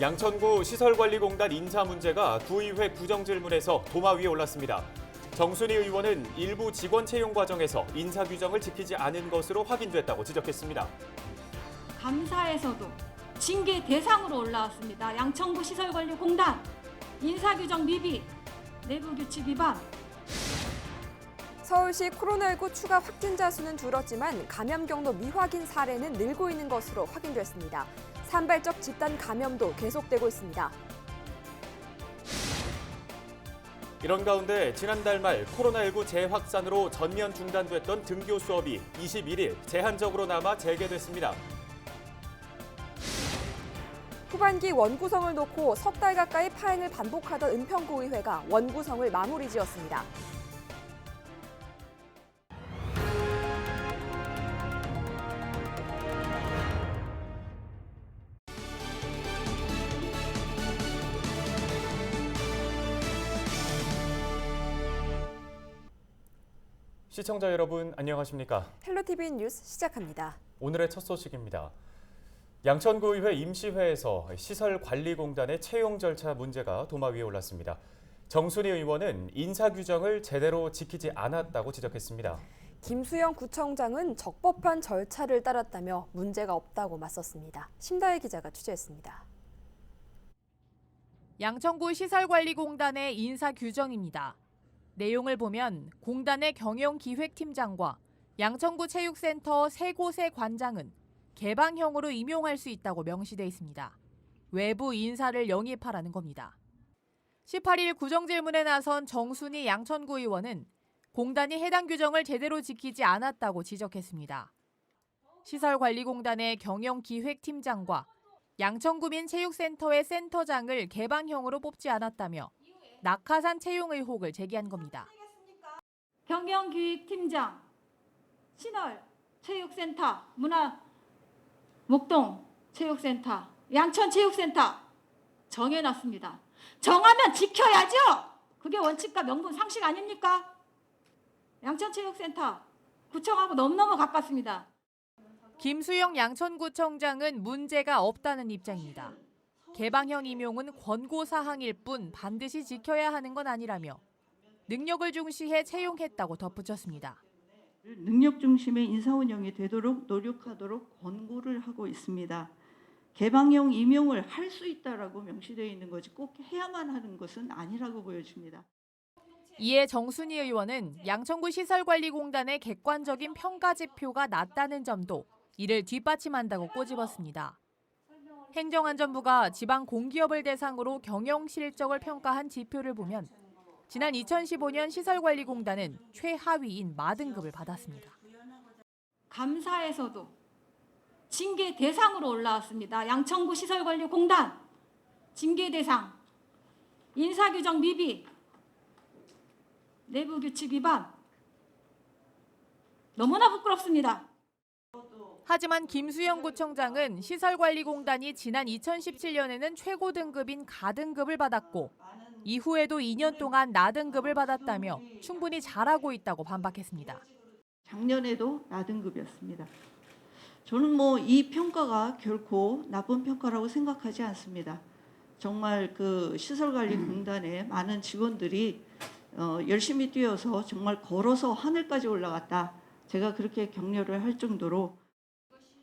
양천구 시설관리공단 인사 문제가 구의회 구정질문에서 도마 위에 올랐습니다. 정순희 의원은 일부 직원 채용 과정에서 인사 규정을 지키지 않은 것으로 확인됐다고 지적했습니다. 감사에서도 징계 대상으로 올라왔습니다. 양천구 시설관리공단 인사 규정 미비, 내부 규칙 위반. 서울시 코로나19 추가 확진자 수는 줄었지만 감염 경로 미확인 사례는 늘고 있는 것으로 확인됐습니다. 산발적 집단 감염도 계속되고 있습니다. 이런 가운데 지난달 말 코로나19 재확산으로 전면 중단됐던 등교 수업이 21일 제한적으로 남아 재개됐습니다. 후반기 원구성을 놓고 석 달 가까이 파행을 반복하던 은평구의회가 원구성을 마무리 지었습니다. 시청자 여러분 안녕하십니까? 헬로티비 뉴스 시작합니다. 오늘의 첫 소식입니다. 양천구의회 임시회에서 시설관리공단의 채용 절차 문제가 도마 위에 올랐습니다. 정순희 의원은 인사 규정을 제대로 지키지 않았다고 지적했습니다. 김수영 구청장은 적법한 절차를 따랐다며 문제가 없다고 맞섰습니다. 심다혜 기자가 취재했습니다. 양천구 시설관리공단의 인사 규정입니다. 내용을 보면 공단의 경영기획팀장과 양천구 체육센터 세 곳의 관장은 개방형으로 임용할 수 있다고 명시돼 있습니다. 외부 인사를 영입하라는 겁니다. 18일 구정질문에 나선 정순희 양천구 의원은 공단이 해당 규정을 제대로 지키지 않았다고 지적했습니다. 시설관리공단의 경영기획팀장과 양천구민 체육센터의 센터장을 개방형으로 뽑지 않았다며 낙하산 채용 의혹을 제기한 겁니다. 경영기획팀장, 신월 체육센터, 목동 체육센터, 양천 체육센터 정해놨습니다. 정하면 지켜야죠. 그게 원칙과 명분 상식 아닙니까? 양천 체육센터 구청하고 너무너무 가깝습니다. 김수영 양천구청장은 문제가 없다는 입장입니다. 개방형 임용은 권고사항일 뿐 반드시 지켜야 하는 건 아니라며 능력을 중시해 채용했다고 덧붙였습니다. 능력 중심의 인사 운영이 되도록 노력하도록 권고를 하고 있습니다. 개방형 임용을 할 수 있다라고 명시되어 있는 거지 꼭 해야만 하는 것은 아니라고 보여집니다. 이에 정순희 의원은 양천구 시설관리공단의 객관적인 평가 지표가 낮다는 점도 이를 뒷받침한다고 꼬집었습니다. 행정안전부가 지방 공기업을 대상으로 경영 실적을 평가한 지표를 보면 지난 2015년 시설관리공단은 최하위인 마등급을 받았습니다. 감사에서도 징계 대상으로 올라왔습니다. 양천구 시설관리공단 징계 대상, 인사규정 미비, 내부 규칙 위반. 너무나 부끄럽습니다. 하지만 김수영 구청장은 시설관리공단이 지난 2017년에는 최고 등급인 가등급을 받았고 이후에도 2년 동안 나등급을 받았다며 충분히 잘하고 있다고 반박했습니다. 작년에도 나등급이었습니다. 저는 이 평가가 결코 나쁜 평가라고 생각하지 않습니다. 정말 그 시설관리공단의 많은 직원들이 열심히 뛰어서 정말 걸어서 하늘까지 올라갔다. 제가 그렇게 격려를 할 정도로.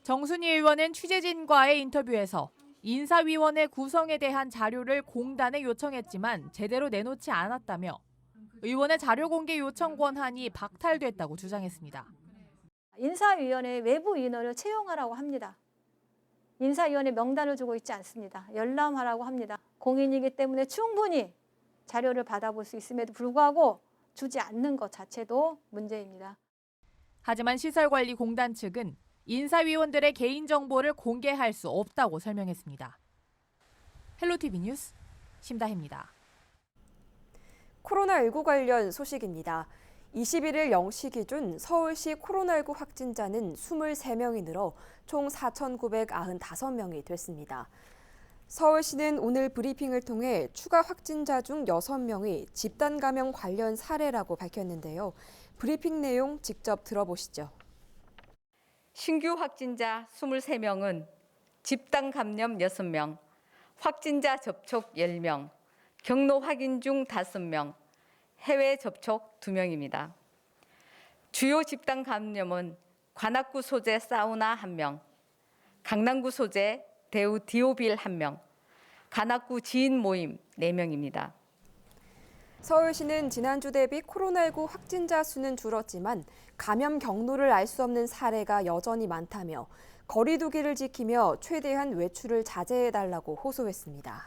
정순희 의원은 취재진과의 인터뷰에서 인사위원회 구성에 대한 자료를 공단에 요청했지만 제대로 내놓지 않았다며 의원의 자료 공개 요청 권한이 박탈됐다고 주장했습니다. 인사위원회 외부 인원을 채용하라고 합니다. 인사위원회 명단을 주고 있지 않습니다. 열람하라고 합니다. 공인이기 때문에 충분히 자료를 받아볼 수 있음에도 불구하고 주지 않는 것 자체도 문제입니다. 하지만 시설관리공단 측은 인사위원들의 개인정보를 공개할 수 없다고 설명했습니다. 헬로티비 뉴스 심다혜입니다. 코로나19 관련 소식입니다. 21일 0시 기준 서울시 코로나19 확진자는 23명이 늘어 총 4,995명이 됐습니다. 서울시는 오늘 브리핑을 통해 추가 확진자 중 6명이 집단 감염 관련 사례라고 밝혔는데요. 브리핑 내용 직접 들어보시죠. 신규 확진자 23명은 집단 감염 6명, 확진자 접촉 10명, 경로 확인 중 5명, 해외 접촉 2명입니다. 주요 집단 감염은 관악구 소재 사우나 1명, 강남구 소재 대우 디오빌 1명, 관악구 지인 모임 4명입니다. 서울시는 지난주 대비 코로나19 확진자 수는 줄었지만 감염 경로를 알 수 없는 사례가 여전히 많다며 거리 두기를 지키며 최대한 외출을 자제해달라고 호소했습니다.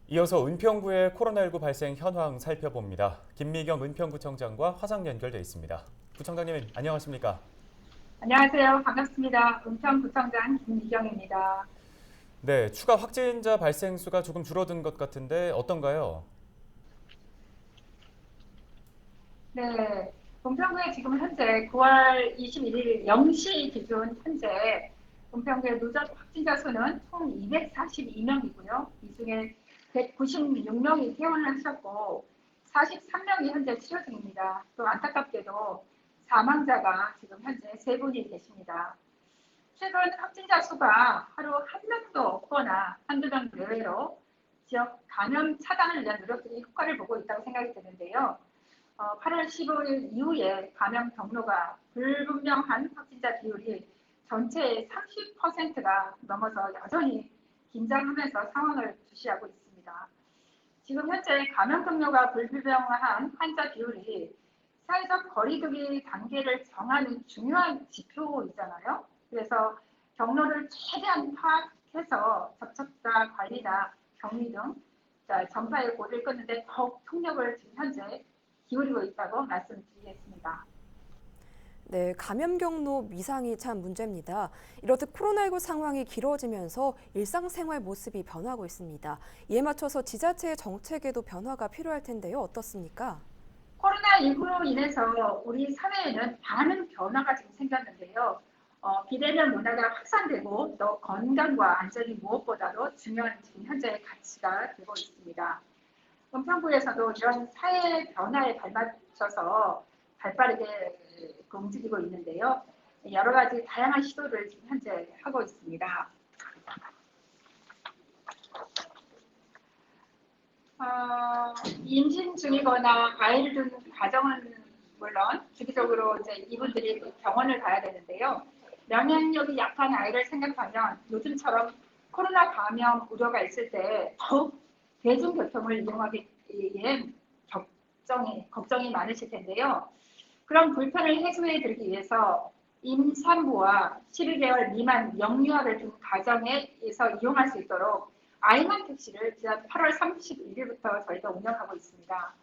이어서 은평구의 코로나19 발생 현황 살펴봅니다. 김미경 은평구청장과 화상 연결돼 있습니다. 구청장님 안녕하십니까? 안녕하세요. 반갑습니다. 은평구청장 김미경입니다. 네, 추가 확진자 발생 수가 조금 줄어든 것 같은데 어떤가요? 네, 은평구에 지금 현재 9월 21일 0시 기준 현재 은평구의 누적 확진자 수는 총 242명이고요. 이 중에 196명이 퇴원을 하셨고 43명이 현재 치료 중입니다. 또 안타깝게도 사망자가 지금 현재 3분이 계십니다. 최근 확진자 수가 하루 한 명도 없거나 한두 명 내외로 지역 감염 차단을 위한 노력들이 효과를 보고 있다고 생각이 드는데요. 8월 15일 이후에 감염 경로가 불분명한 확진자 비율이 전체의 30%가 넘어서 여전히 긴장하면서 상황을 주시하고 있습니다. 지금 현재 감염 경로가 불분명한 환자 비율이 사회적 거리두기 단계를 정하는 중요한 지표이잖아요. 그래서 경로를 최대한 파악해서 접촉자 관리나 격리 등 전파의 고리를 끊는데 더욱 통력을 지금 현재 기울이고 있다고 말씀드리겠습니다. 네, 감염 경로 미상이 참 문제입니다. 이렇듯 코로나19 상황이 길어지면서 일상생활 모습이 변하고 있습니다. 이에 맞춰서 지자체의 정책에도 변화가 필요할 텐데요. 어떻습니까? 코로나19로 인해서 우리 사회에는 많은 변화가 지금 생겼는데요. 비대면 문화가 확산되고 또 건강과 안전이 무엇보다도 중요한 지금 현재의 가치가 되고 있습니다. 은평구에서도 이런 사회 변화에 발맞춰서 발빠르게 움직이고 있는데요. 여러 가지 다양한 시도를 지금 현재 하고 있습니다. 임신 중이거나 아이를 둔 가정은 물론 주기적으로 이제 이분들이 병원을 가야 되는데요. 면역력이 약한 아이를 생각하면 요즘처럼 코로나 감염 우려가 있을 때 더욱 대중교통을 이용하기에 걱정이 많으실 텐데요. 그런 불편을 해소해 드리기 위해서 임산부와 12개월 미만 영유아를 둔 가정에서 이용할 수 있도록 아이만 택시를 지난 8월 31일부터 저희가 운영하고 있습니다.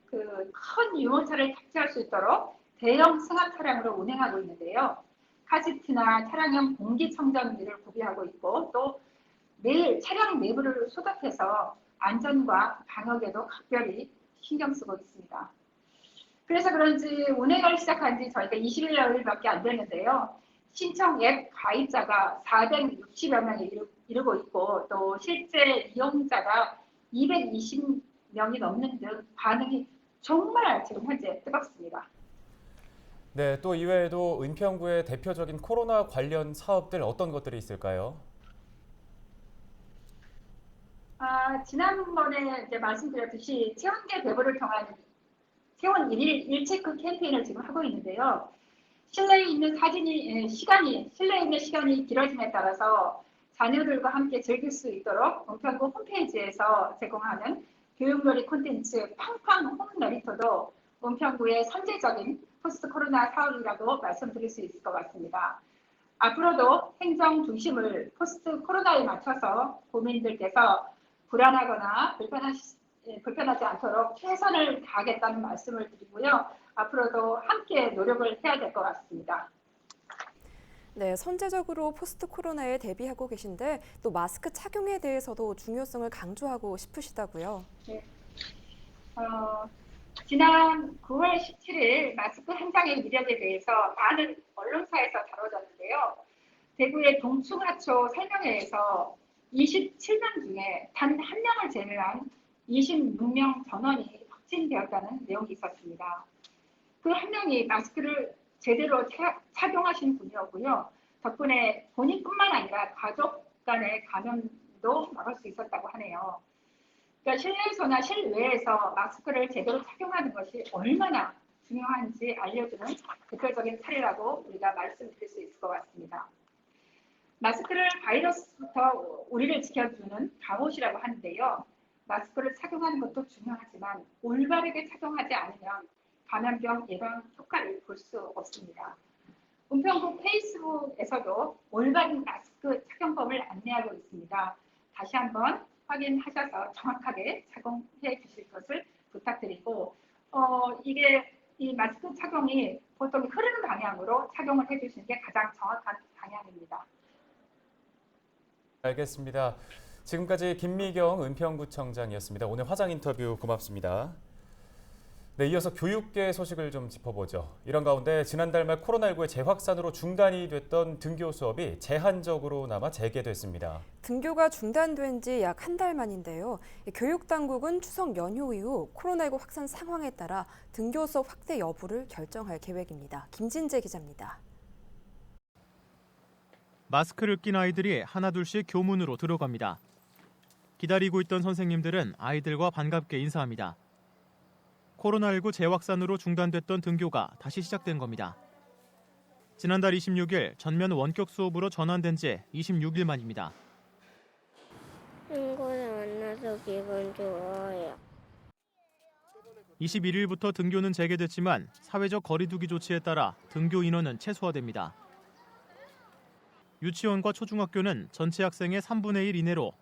그 큰 유모차를 탑재할 수 있도록 대형 승합 차량으로 운행하고 있는데요. 카시트나 차량용 공기청정기를 구비하고 있고 또 매일 차량 내부를 소독해서 안전과 방역에도 각별히 신경 쓰고 있습니다. 그래서 그런지 운행을 시작한 지 저희가 21여일밖에 안 됐는데요. 신청 앱 가입자가 460여 명에 이르고 있고 또 실제 이용자가 220명이 넘는 등 반응이 정말 지금 현재 뜨겁습니다. 네, 또 이외에도 은평구의 대표적인 코로나 관련 사업들 어떤 것들이 있을까요? 지난번에 이제 말씀드렸듯이 체온계 배부를 통한 체온 1일 1체크 캠페인을 지금 하고 있는데요. 실내에 있는 시간이 길어짐에 따라서 자녀들과 함께 즐길 수 있도록 은평구 홈페이지에서 제공하는 교육놀이 콘텐츠 팡팡 홈놀이터도 은평구의 선제적인 포스트 코로나 사업이라고 말씀드릴 수 있을 것 같습니다. 앞으로도 행정 중심을 포스트 코로나에 맞춰서 국민들께서 불안하거나 불편하지 않도록 최선을 다하겠다는 말씀을 드리고요. 앞으로도 함께 노력을 해야 될 것 같습니다. 네, 선제적으로 포스트 코로나에 대비하고 계신데 또 마스크 착용에 대해서도 중요성을 강조하고 싶으시다고요. 네. 지난 9월 17일 마스크 한 장의 위력에 대해서 많은 언론사에서 다뤄졌는데요. 대구의 동충하초 설명회에서 27명 중에 단 한 명을 제외한 26명 전원이 확진되었다는 내용이 있었습니다. 그 한 명이 마스크를 제대로 착용하신 분이었고요. 덕분에 본인뿐만 아니라 가족 간의 감염을 감염도 막을 수 있었다고 하네요. 그러니까 실내에서나 실외에서 마스크를 제대로 착용하는 것이 얼마나 중요한지 알려주는 대표적인 사례라고 우리가 말씀드릴 수 있을 것 같습니다. 마스크를 바이러스부터 우리를 지켜주는 갑옷이라고 하는데요. 마스크를 착용하는 것도 중요하지만 올바르게 착용하지 않으면 감염병 예방 효과를 볼 수 없습니다. 은평구 페이스북에서도 올바른 마스크 착용법을 안내하고 있습니다. 다시 한번 확인하셔서 정확하게 착용해 주실 것을 부탁드리고 이 마스크 착용이 보통 흐르는 방향으로 착용을 해주시는 게 가장 정확한 방향입니다. 알겠습니다. 지금까지 김미경 은평구청장이었습니다. 오늘 화상 인터뷰 고맙습니다. 네, 이어서 교육계 소식을 좀 짚어보죠. 이런 가운데 지난달 말 코로나19의 재확산으로 중단이 됐던 등교 수업이 제한적으로나마 재개됐습니다. 등교가 중단된 지 약 한 달 만인데요. 교육당국은 추석 연휴 이후 코로나19 확산 상황에 따라 등교 수업 확대 여부를 결정할 계획입니다. 김진재 기자입니다. 마스크를 낀 아이들이 하나둘씩 교문으로 들어갑니다. 기다리고 있던 선생님들은 아이들과 반갑게 인사합니다. 코로나19 재확산으로 중단됐던 등교가 다시 시작된 겁니다. 지난달 26일 전면 원격 수업으로 전환된 지 26일 만입니다. 친구들 만나서 기분 좋아요. 21일부터 등교는 재개됐지만 사회적 거리두기 조치에 따라 등교 인원은 최소화됩니다. 유치원과 초중학교는 전체 학생의 3분의 1 이내로,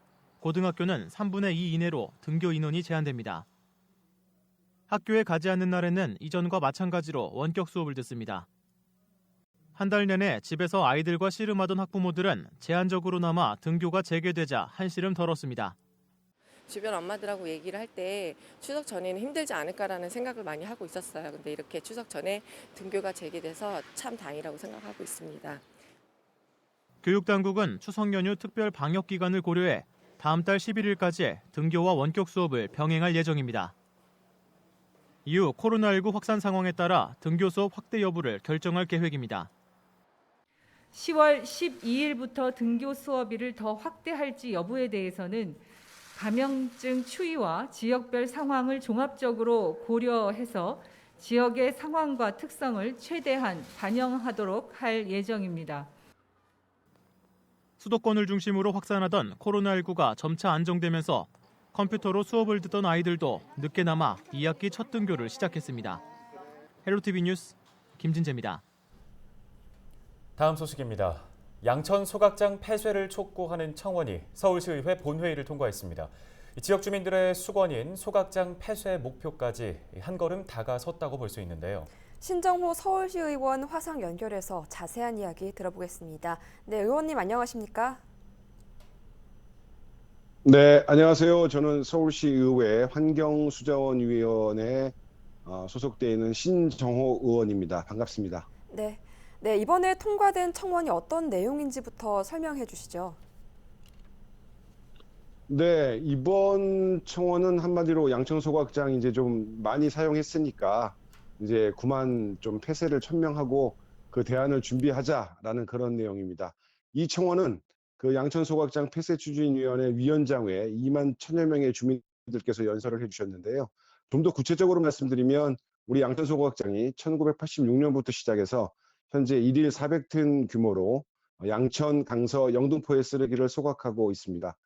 고등학교는 3분의 2 이내로 등교 인원이 제한됩니다. 학교에 가지 않는 날에는 이전과 마찬가지로 원격 수업을 듣습니다. 한 달 내내 집에서 아이들과 씨름하던 학부모들은 제한적으로나마 등교가 재개되자 한시름 덜었습니다. 주변 엄마들하고 얘기를 할 때 추석 전에는 힘들지 않을까라는 생각을 많이 하고 있었어요. 근데 이렇게 추석 전에 등교가 재개돼서 참 다행이라고 생각하고 있습니다. 교육당국은 추석 연휴 특별 방역 기간을 고려해 다음 달 11일까지 등교와 원격 수업을 병행할 예정입니다. 이후 코로나19 확산 상황에 따라 등교 수업 확대 여부를 결정할 계획입니다. 10월 12일부터 등교 수업일을 더 확대할지 여부에 대해서는 감염증 추이와 지역별 상황을 종합적으로 고려해서 지역의 상황과 특성을 최대한 반영하도록 할 예정입니다. 수도권을 중심으로 확산하던 코로나19가 점차 안정되면서 컴퓨터로 수업을 듣던 아이들도 늦게나마 2학기 첫 등교를 시작했습니다. 헬로티비 뉴스 김진재입니다. 다음 소식입니다. 양천 소각장 폐쇄를 촉구하는 청원이 서울시의회 본회의를 통과했습니다. 지역 주민들의 수건인 소각장 폐쇄 목표까지 한 걸음 다가섰다고 볼 수 있는데요. 신정호 서울시 의원 화상 연결해서 자세한 이야기 들어보겠습니다. 네, 의원님 안녕하십니까? 네, 안녕하세요. 저는 서울시의회 환경수자원위원회에 소속되어 있는 신정호 의원입니다. 반갑습니다. 네, 이번에 통과된 청원이 어떤 내용인지부터 설명해 주시죠. 네, 이번 청원은 한마디로 양천 소각장 이제 좀 많이 사용했으니까 이제 그만 좀 폐쇄를 천명하고 그 대안을 준비하자라는 그런 내용입니다. 이 청원은 그 양천 소각장 폐쇄 추진위원회 위원장 외에 2만 1,000여 명의 주민들께서 연설을 해주셨는데요. 좀 더 구체적으로 말씀드리면 우리 양천 소각장이 1986년부터 시작해서 현재 1일 400톤 규모로 양천, 강서, 영등포의 쓰레기를 소각하고 있습니다.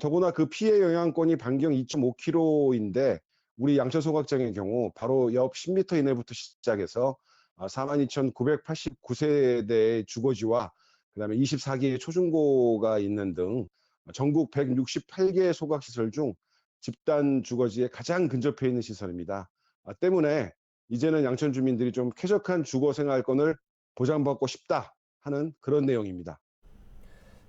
더구나 그 피해 영향권이 반경 2.5km인데 우리 양천 소각장의 경우 바로 옆 10m 이내부터 시작해서 42,989세대의 주거지와 그다음에 24개의 초중고가 있는 등 전국 168개의 소각시설 중 집단 주거지에 가장 근접해 있는 시설입니다. 때문에 이제는 양천 주민들이 좀 쾌적한 주거 생활권을 보장받고 싶다 하는 그런 내용입니다.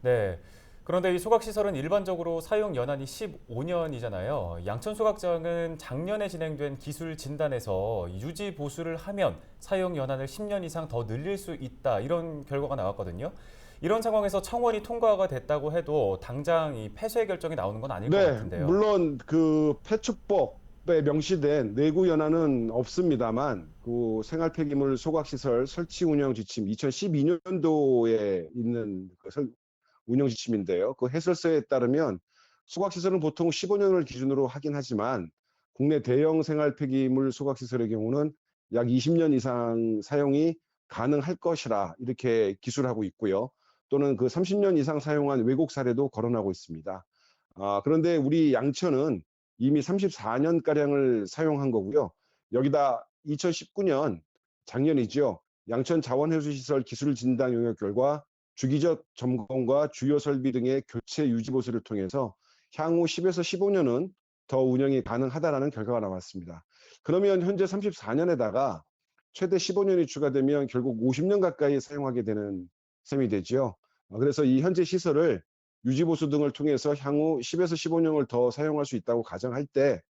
네. 그런데 이 소각시설은 일반적으로 사용 연한이 15년이잖아요. 양천 소각장은 작년에 진행된 기술 진단에서 유지 보수를 하면 사용 연한을 10년 이상 더 늘릴 수 있다 이런 결과가 나왔거든요. 이런 상황에서 청원이 통과가 됐다고 해도 당장 이 폐쇄 결정이 나오는 건 아닐 것 같은데요. 물론 그 폐축법에 명시된 내구 연한은 없습니다만 그 생활 폐기물 소각시설 설치 운영 지침 2012년도에 있는 운영 지침인데요. 그 해설서에 따르면 소각시설은 보통 15년을 기준으로 하긴 하지만 국내 대형 생활 폐기물 소각시설의 경우는 약 20년 이상 사용이 가능할 것이라 이렇게 기술하고 있고요. 또는 그 30년 이상 사용한 왜곡 사례도 거론하고 있습니다. 그런데 우리 양천은 이미 34년가량을 사용한 거고요. 여기다 2019년 작년이죠. 양천 자원회수시설 기술 진단 용역 결과 주기적 점검과 주요 설비 등의 교체 유지 보수를 통해서 향후 10에서 15년은 더 운영이 가능하다라는 결과가 나왔습니다. 그러면 현재 34년에다가 최대 15년이 추가되면 결국 50년 가까이 사용하게 되는 셈이 되죠. 그래서 이 현재 시설을 유지 보수 등을 통해서 향후 10에서 15년을 더 사용할 수 있다고 가정할 때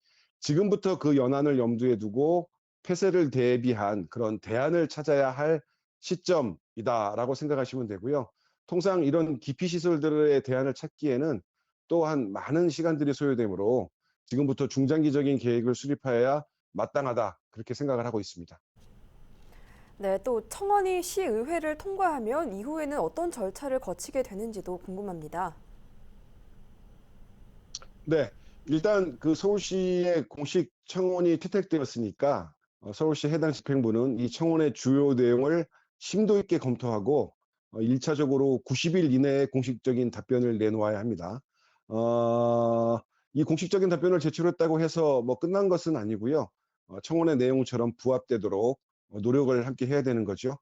지금부터 그 연한을 염두에 두고 폐쇄를 대비한 그런 대안을 찾아야 할 시점이다라고 생각하시면 되고요. 통상 이런 기피 시설들의 대안을 찾기에는 또한 많은 시간들이 소요되므로 지금부터 중장기적인 계획을 수립하여야 마땅하다 그렇게 생각을 하고 있습니다. 네, 또 청원이 시의회를 통과하면 이후에는 어떤 절차를 거치게 되는지도 궁금합니다. 네, 일단 그 서울시의 공식 청원이 채택되었으니까 서울시 해당 집행부는 이 청원의 주요 내용을 심도 있게 검토하고 1차적으로 90일 이내에 공식적인 답변을 내놓아야 합니다. 이 공식적인 답변을 제출했다고 해서 뭐 끝난 것은 아니고요. 청원의 내용처럼 부합되도록 노력을 함께 해야 되는 거죠.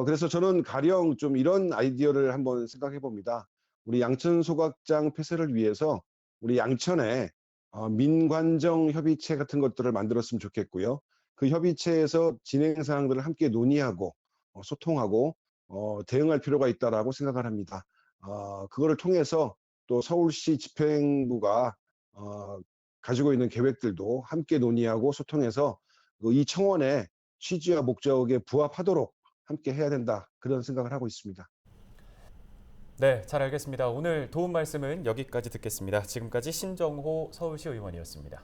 그래서 저는 가령 좀 이런 아이디어를 한번 생각해 봅니다. 우리 양천 소각장 폐쇄를 위해서 우리 양천에 민관정 협의체 같은 것들을 만들었으면 좋겠고요. 그 협의체에서 진행 사항들을 함께 논의하고 소통하고 대응할 필요가 있다라고 생각을 합니다. 그거를 통해서 또 서울시 집행부가 가지고 있는 계획들도 함께 논의하고 소통해서 이 청원의 취지와 목적에 부합하도록 함께 해야 된다. 그런 생각을 하고 있습니다. 네, 잘 알겠습니다. 오늘 도움 말씀은 여기까지 듣겠습니다. 지금까지 신정호 서울시 의원이었습니다.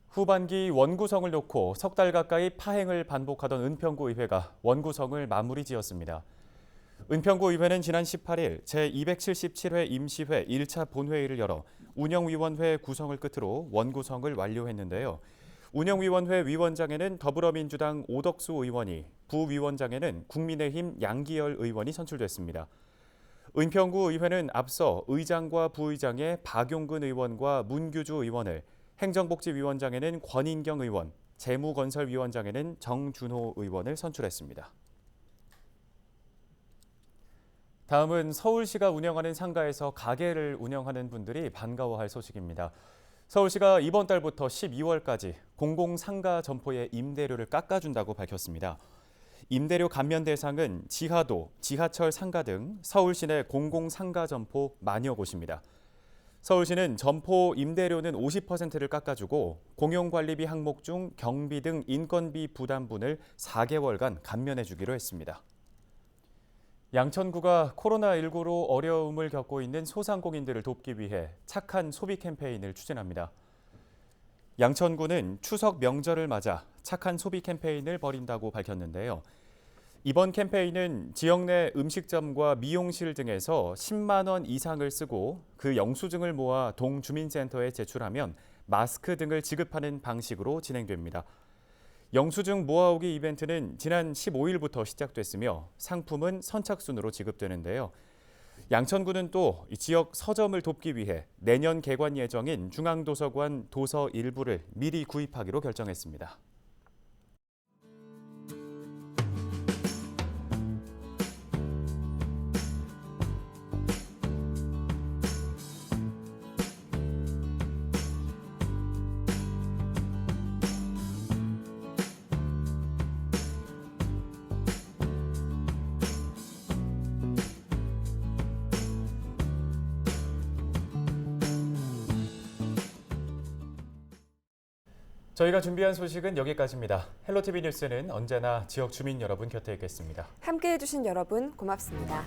후반기 원구성을 놓고 석 달 가까이 파행을 반복하던 은평구 의회가 원구성을 마무리 지었습니다. 은평구 의회는 지난 18일 제277회 임시회 1차 본회의를 열어 운영위원회 구성을 끝으로 원구성을 완료했는데요. 운영위원회 위원장에는 더불어민주당 오덕수 의원이, 부위원장에는 국민의힘 양기열 의원이 선출됐습니다. 은평구 의회는 앞서 의장과 부의장에 박용근 의원과 문규주 의원을, 행정복지위원장에는 권인경 의원, 재무건설위원장에는 정준호 의원을 선출했습니다. 다음은 서울시가 운영하는 상가에서 가게를 운영하는 분들이 반가워할 소식입니다. 서울시가 이번 달부터 12월까지 공공상가 점포의 임대료를 깎아준다고 밝혔습니다. 임대료 감면 대상은 지하도, 지하철 상가 등 서울시 내 공공상가 점포 만여 곳입니다. 서울시는 점포 임대료는 50%를 깎아주고 공용관리비 항목 중 경비 등 인건비 부담분을 4개월간 감면해주기로 했습니다. 양천구가 코로나19로 어려움을 겪고 있는 소상공인들을 돕기 위해 착한 소비 캠페인을 추진합니다. 양천구는 추석 명절을 맞아 착한 소비 캠페인을 벌인다고 밝혔는데요. 이번 캠페인은 지역 내 음식점과 미용실 등에서 10만 원 이상을 쓰고 그 영수증을 모아 동주민센터에 제출하면 마스크 등을 지급하는 방식으로 진행됩니다. 영수증 모아오기 이벤트는 지난 15일부터 시작됐으며 상품은 선착순으로 지급되는데요. 양천구는 또 지역 서점을 돕기 위해 내년 개관 예정인 중앙도서관 도서 일부를 미리 구입하기로 결정했습니다. 저희가 준비한 소식은 여기까지입니다. 헬로티비 뉴스는 언제나 지역 주민 여러분 곁에 있겠습니다. 함께해 주신 여러분 고맙습니다.